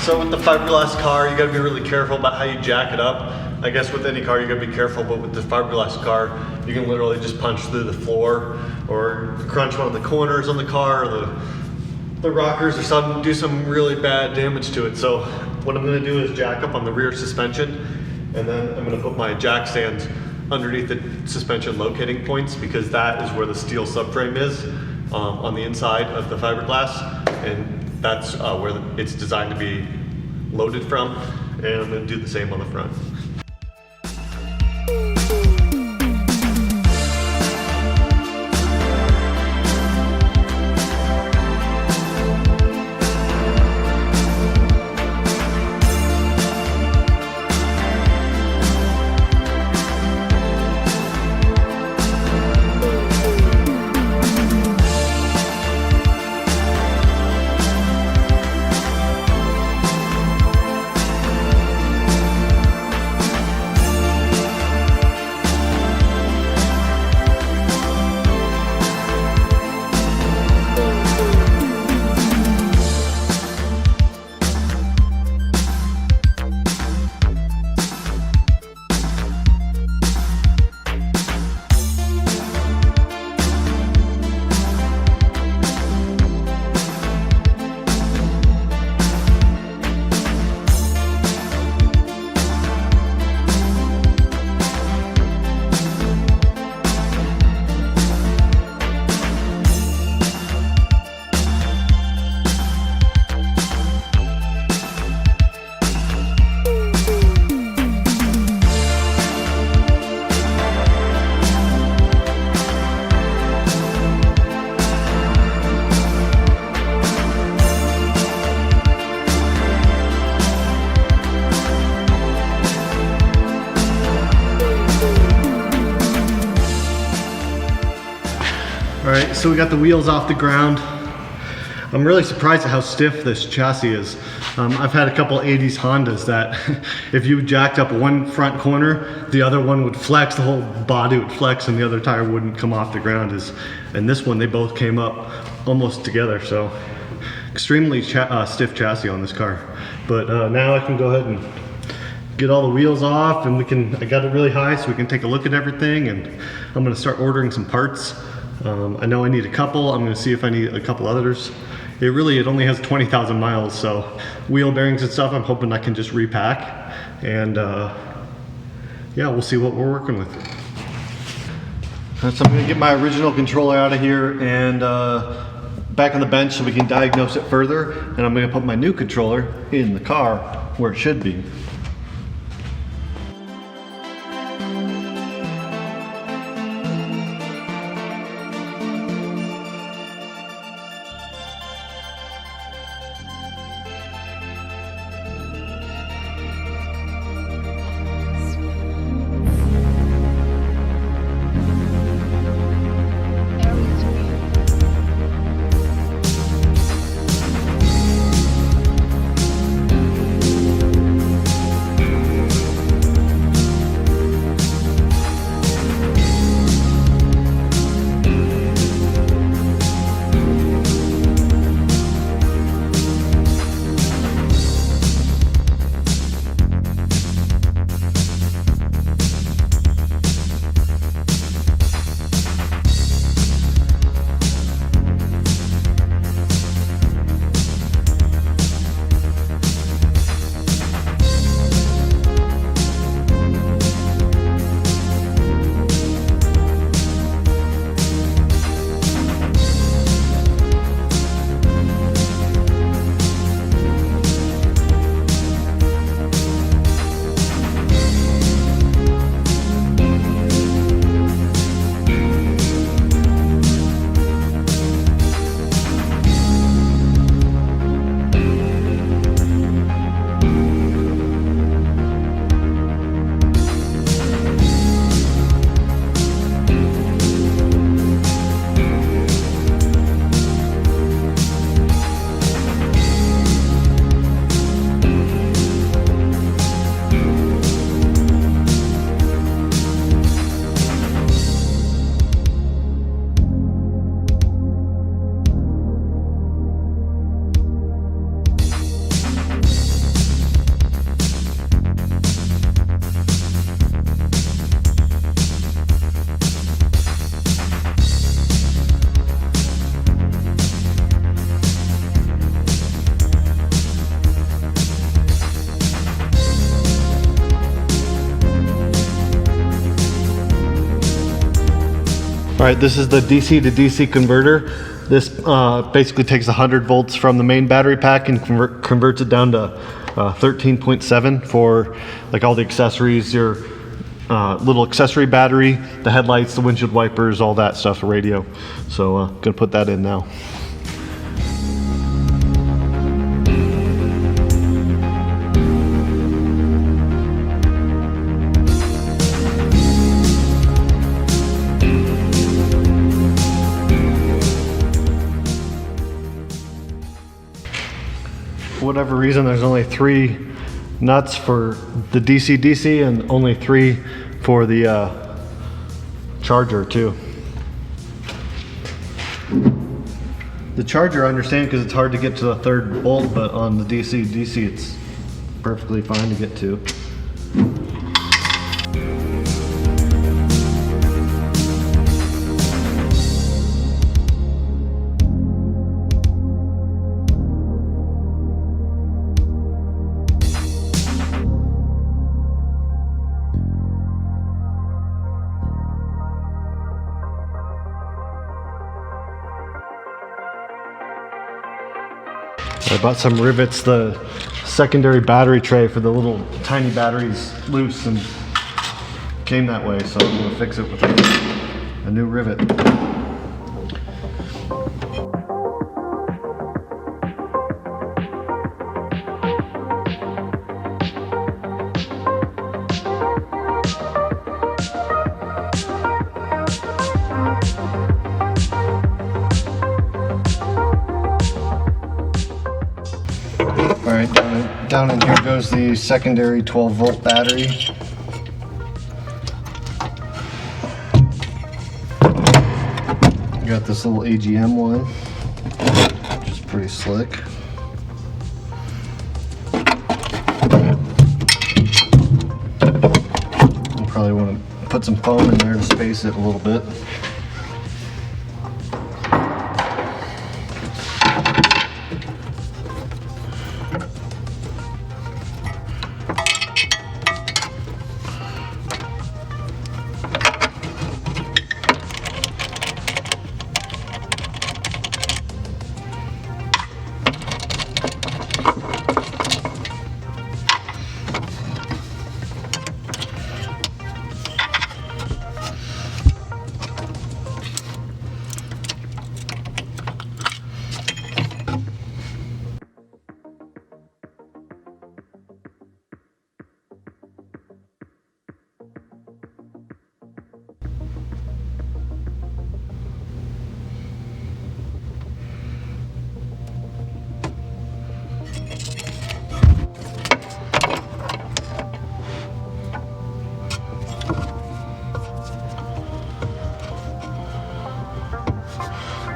So with the fiberglass car, you gotta be really careful about how you jack it up. I guess with any car you gotta be careful, but with the fiberglass car, you can literally just punch through the floor or crunch one of the corners on the car, or the rockers or something, do some really bad damage to it. So what I'm gonna do is jack up on the rear suspension, and then I'm gonna put my jack stands underneath the suspension locating points, because that is where the steel subframe is on the inside of the fiberglass, and that's where it's designed to be loaded from, and I'm going to do the same on the front. Alright, so we got the wheels off the ground. I'm really surprised at how stiff this chassis is. I've had a couple 80s Hondas that if you jacked up one front corner, the other one would flex, the whole body would flex, and the other tire wouldn't come off the ground. And this one, they both came up almost together, so extremely stiff chassis on this car. But now I can go ahead and get all the wheels off, and I got it really high so we can take a look at everything, and I'm gonna start ordering some parts. I know I need a couple. I'm gonna see if I need a couple others. It only has 20,000 miles, so wheel bearings and stuff, I'm hoping I can just repack. And yeah, we'll see what we're working with. So I'm gonna get my original controller out of here and back on the bench so we can diagnose it further. And I'm gonna put my new controller in the car where it should be. right, this is the DC to DC converter. This basically takes 100 volts from the main battery pack and converts it down to 13.7 for like all the accessories, your little accessory battery, the headlights, the windshield wipers, all that stuff, the radio. So gonna put that in now. For whatever reason, there's only 3 nuts for the DC-DC and only 3 for the charger too. The charger I understand because it's hard to get to the 3rd bolt, but on the DC-DC it's perfectly fine to get to. I bought some rivets. The secondary battery tray for the little tiny batteries loose and came that way, so I'm gonna fix it with a new rivet. Alright, down in here goes the secondary 12-volt battery. Got this little AGM one, which is pretty slick. You probably want to put some foam in there to space it a little bit.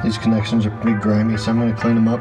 These connections are pretty grimy, so I'm going to clean them up.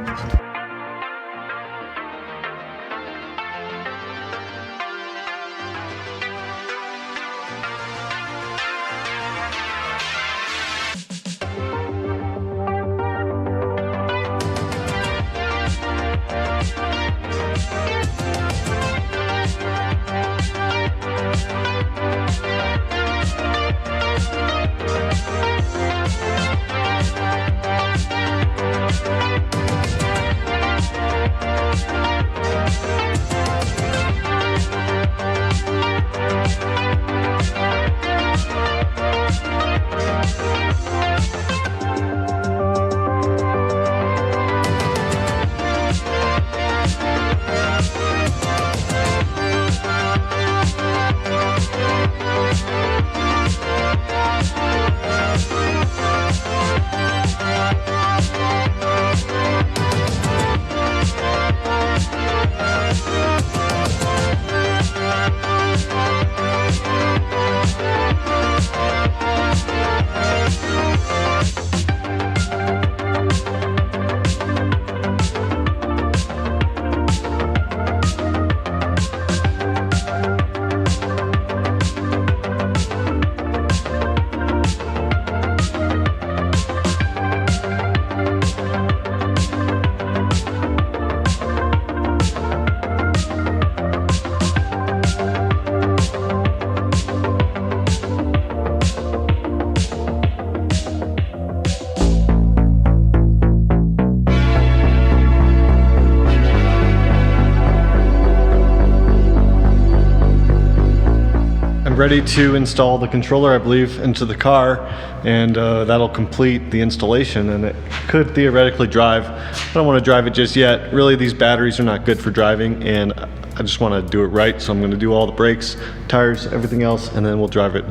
ready to install the controller, I believe, into the car, and that'll complete the installation, and it could theoretically drive. I don't want to drive it just yet. Really, these batteries are not good for driving, and I just want to do it right, so I'm going to do all the brakes, tires, everything else, and then we'll drive it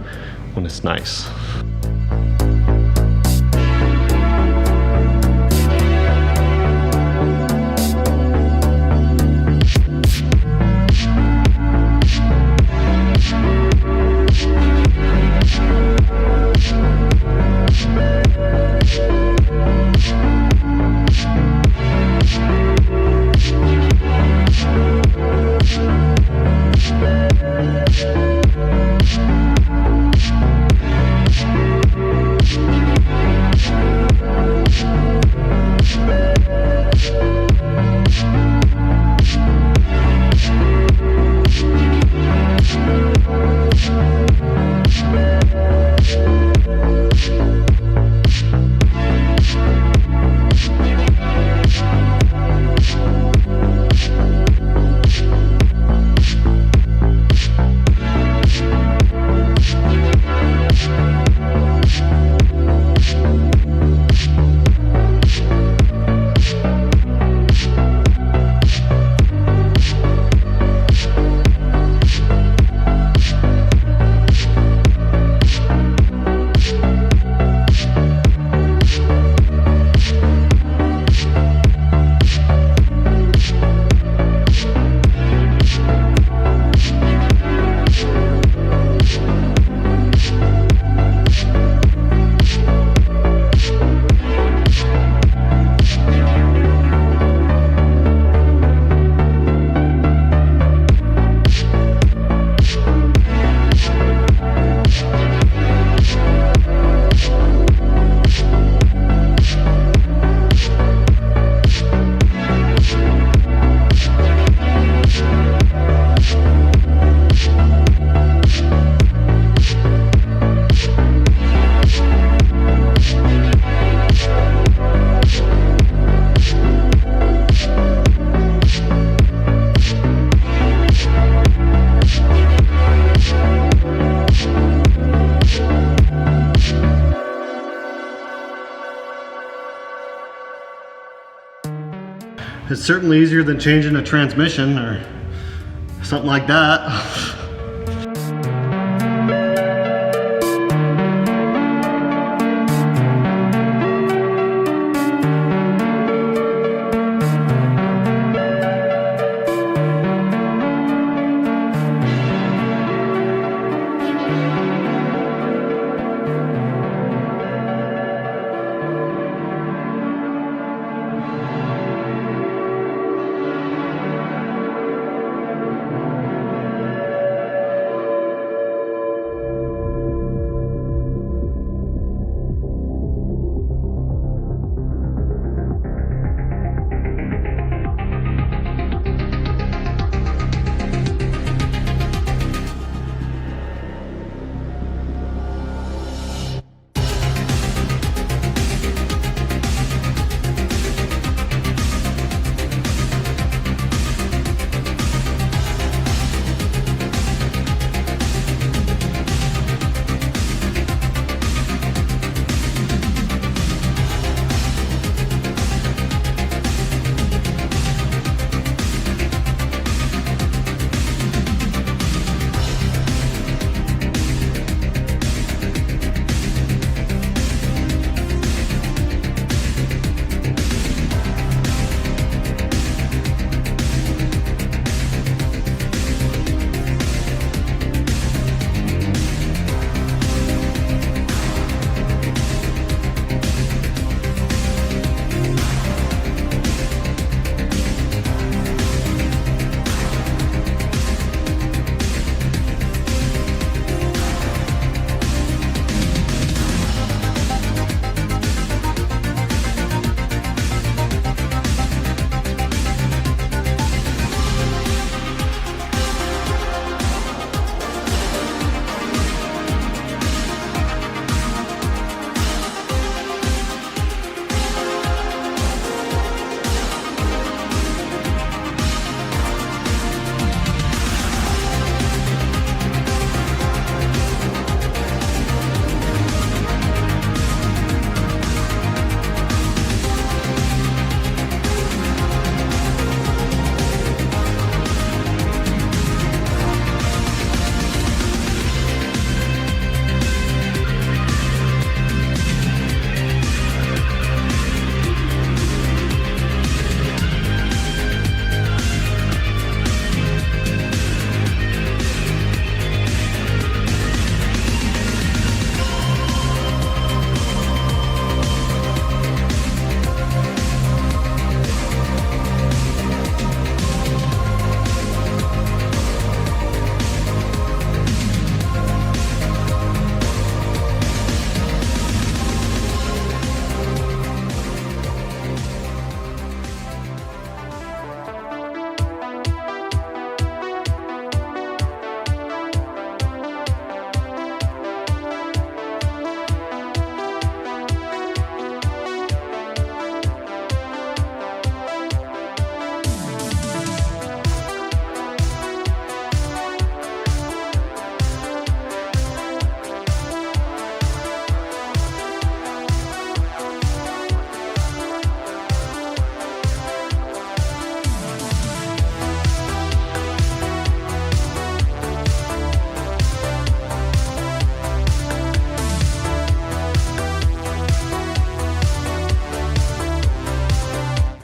when it's nice. It's certainly easier than changing a transmission or something like that.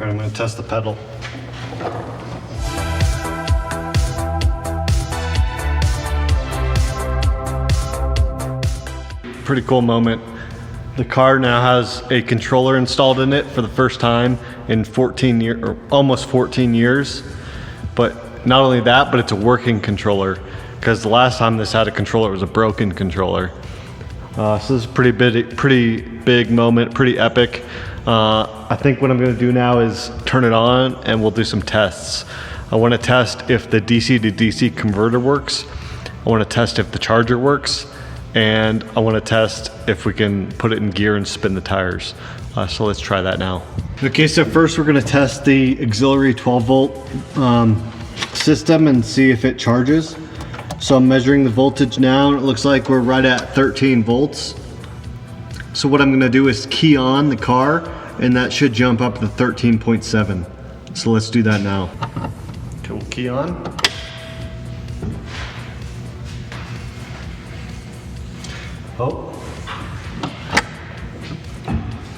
Alright, I'm going to test the pedal. Pretty cool moment. The car now has a controller installed in it for the first time in 14 years, or almost 14 years. But not only that, but it's a working controller, because the last time this had a controller, it was a broken controller. So this is a pretty big moment, pretty epic. I think what I'm going to do now is turn it on and we'll do some tests. I want to test if the DC to DC converter works. I want to test if the charger works. And I want to test if we can put it in gear and spin the tires. So let's try that now. Okay, so first we're going to test the auxiliary 12 volt system and see if it charges. So I'm measuring the voltage now, and it looks like we're right at 13 volts. So what I'm going to do is key on the car, and that should jump up to 13.7. So let's do that now. Okay, we'll key on. Oh.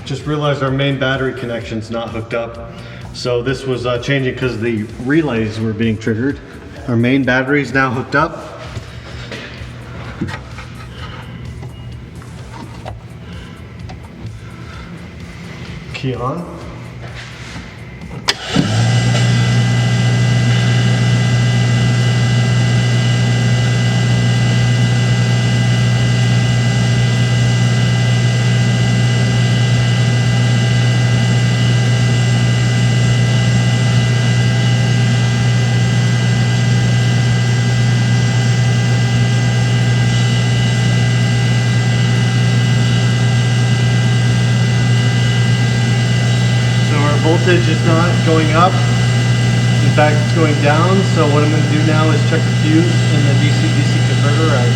Just realized our main battery connection's not hooked up. So this was changing because the relays were being triggered. Our main battery is now hooked up. Key on. Voltage is not going up. In fact, it's going down. So what I'm going to do now is check the fuse in the DC-DC converter. I'm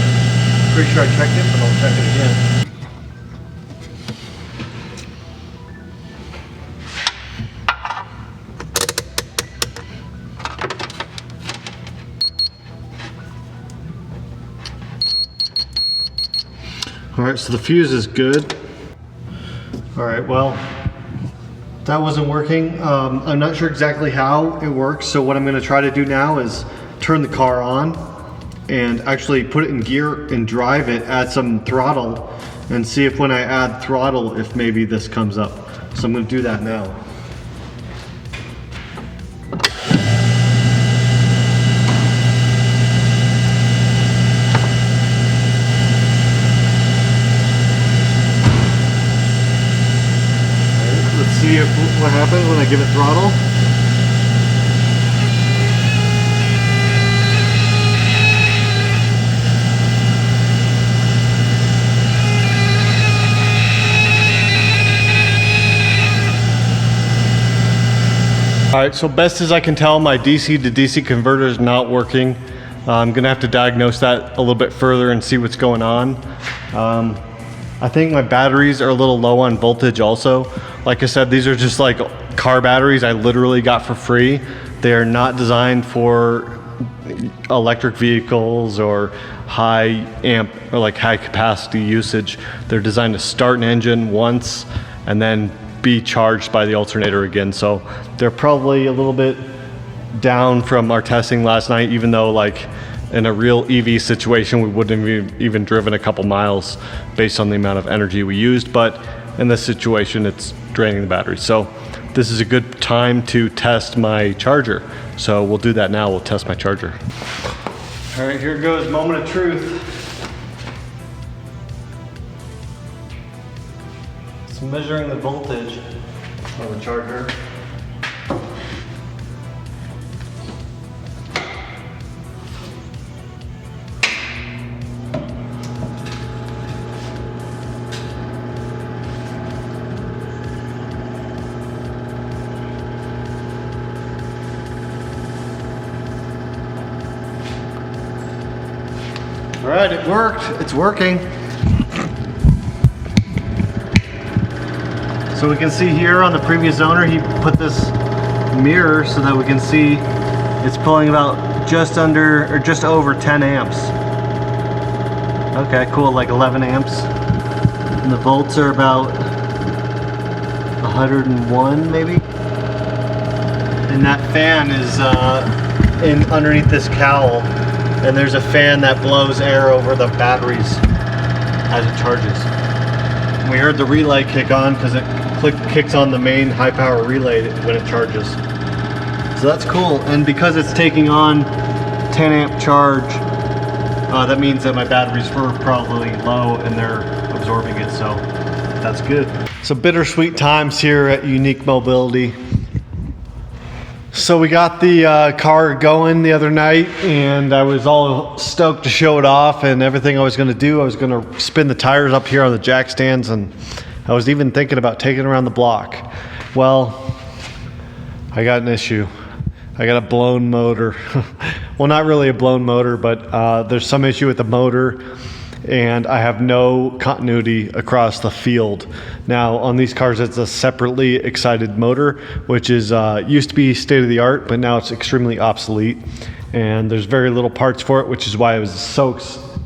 pretty sure I checked it, but I'll check it again. All right, so the fuse is good. All right, well, that wasn't working. I'm not sure exactly how it works, so what I'm going to try to do now is turn the car on and actually put it in gear and drive it, add some throttle, and see if when I add throttle, if maybe this comes up. So I'm going to do that now. See what happens when I give it throttle. All right, so best as I can tell, my DC to DC converter is not working. I'm gonna have to diagnose that a little bit further and see what's going on. I think my batteries are a little low on voltage also. Like I said, these are just like car batteries I literally got for free. They are not designed for electric vehicles or high amp or like high capacity usage. They're designed to start an engine once and then be charged by the alternator again. So they're probably a little bit down from our testing last night, even though like in a real EV situation, we wouldn't have even driven a couple miles based on the amount of energy we used. But in this situation, it's draining the battery. So this is a good time to test my charger. So we'll do that now. We'll test my charger. All right, here goes moment of truth. It's measuring the voltage on the charger. All right, it worked. It's working. So we can see here on the previous owner, he put this mirror so that we can see it's pulling about just under or just over 10 amps. Okay, cool, like 11 amps. And the volts are about 101 maybe. And that fan is in underneath this cowl, and there's a fan that blows air over the batteries as it charges. We heard the relay kick on because it kicks on the main high power relay when it charges. So that's cool, and because it's taking on 10 amp charge, that means that my batteries were probably low and they're absorbing it, so that's good. So bittersweet times here at Unique Mobility. So we got the car going the other night, and I was all stoked to show it off and everything I was going to do. I was going to spin the tires up here on the jack stands, and I was even thinking about taking it around the block. Well, I got an issue. I got a blown motor. Well, not really a blown motor, but there's some issue with the motor, and I have no continuity across the field. Now on these cars, it's a separately excited motor, which is used to be state of the art, but now it's extremely obsolete, and there's very little parts for it, which is why I was so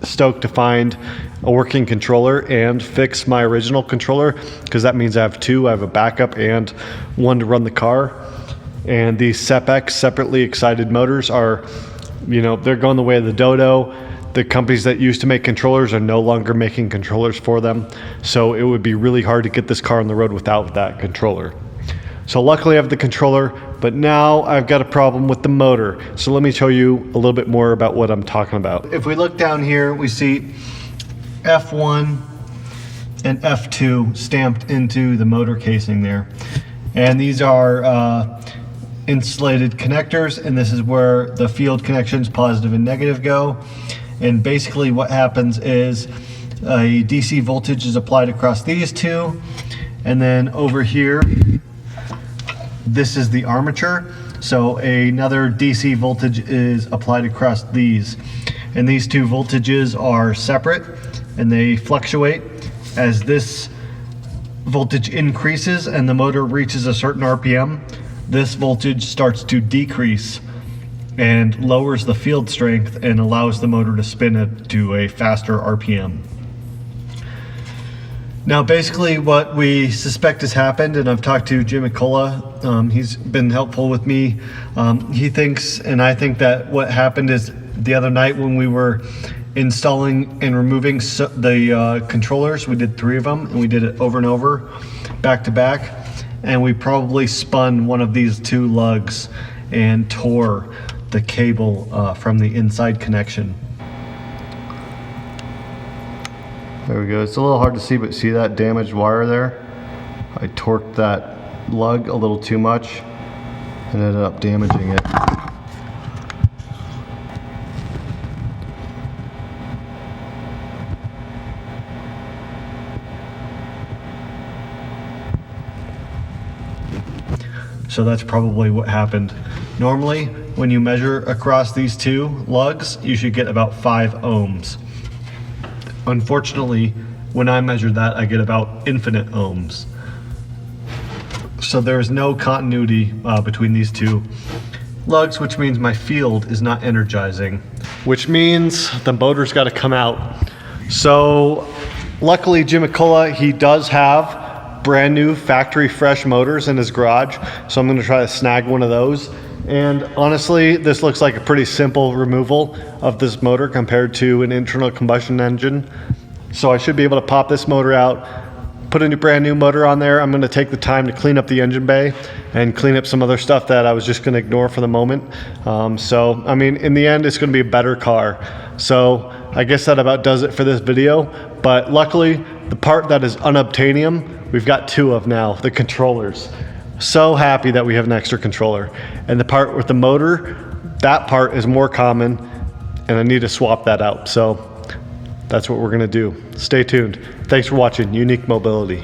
stoked to find a working controller and fix my original controller, because that means I have two. I have a backup and one to run the car. And these SEPX, separately excited motors, are, you know, they're going the way of the dodo. The companies that used to make controllers are no longer making controllers for them. So it would be really hard to get this car on the road without that controller. So luckily I have the controller, but now I've got a problem with the motor. So let me show you a little bit more about what I'm talking about. If we look down here, we see F1 and F2 stamped into the motor casing there. And these are insulated connectors, and this is where the field connections, positive and negative, go. And basically what happens is a DC voltage is applied across these two, and then over here, this is the armature. So another DC voltage is applied across these. And these two voltages are separate, and they fluctuate as this voltage increases and the motor reaches a certain RPM. This voltage starts to decrease and lowers the field strength and allows the motor to spin it to a faster RPM. Now basically what we suspect has happened, and I've talked to Jim McCullough, he's been helpful with me. He thinks, and I think, that what happened is the other night when we were installing and removing the controllers, we did 3 of them, and we did it over and over, back to back, and we probably spun one of these 2 lugs and tore the cable from the inside connection. There we go. It's a little hard to see, but see that damaged wire there? I torqued that lug a little too much and ended up damaging it. So that's probably what happened. Normally, when you measure across these 2 lugs, you should get about 5 ohms. Unfortunately, when I measured that, I get about infinite ohms. So there's no continuity between these 2 lugs, which means my field is not energizing, which means the motor's got to come out. So luckily, Jim McCullough, he does have brand new factory fresh motors in his garage, so I'm going to try to snag one of those. And honestly, this looks like a pretty simple removal of this motor compared to an internal combustion engine. So I should be able to pop this motor out, put a brand new motor on there. I'm going to take the time to clean up the engine bay and clean up some other stuff that I was just going to ignore for the moment. So I mean, in the end, it's going to be a better car. So I guess that about does it for this video. But luckily, the part that is unobtainium, we've got 2 of now, the controllers. So happy that we have an extra controller. And the part with the motor, that part is more common, and I need to swap that out. So that's what we're gonna do. Stay tuned. Thanks for watching Unique Mobility.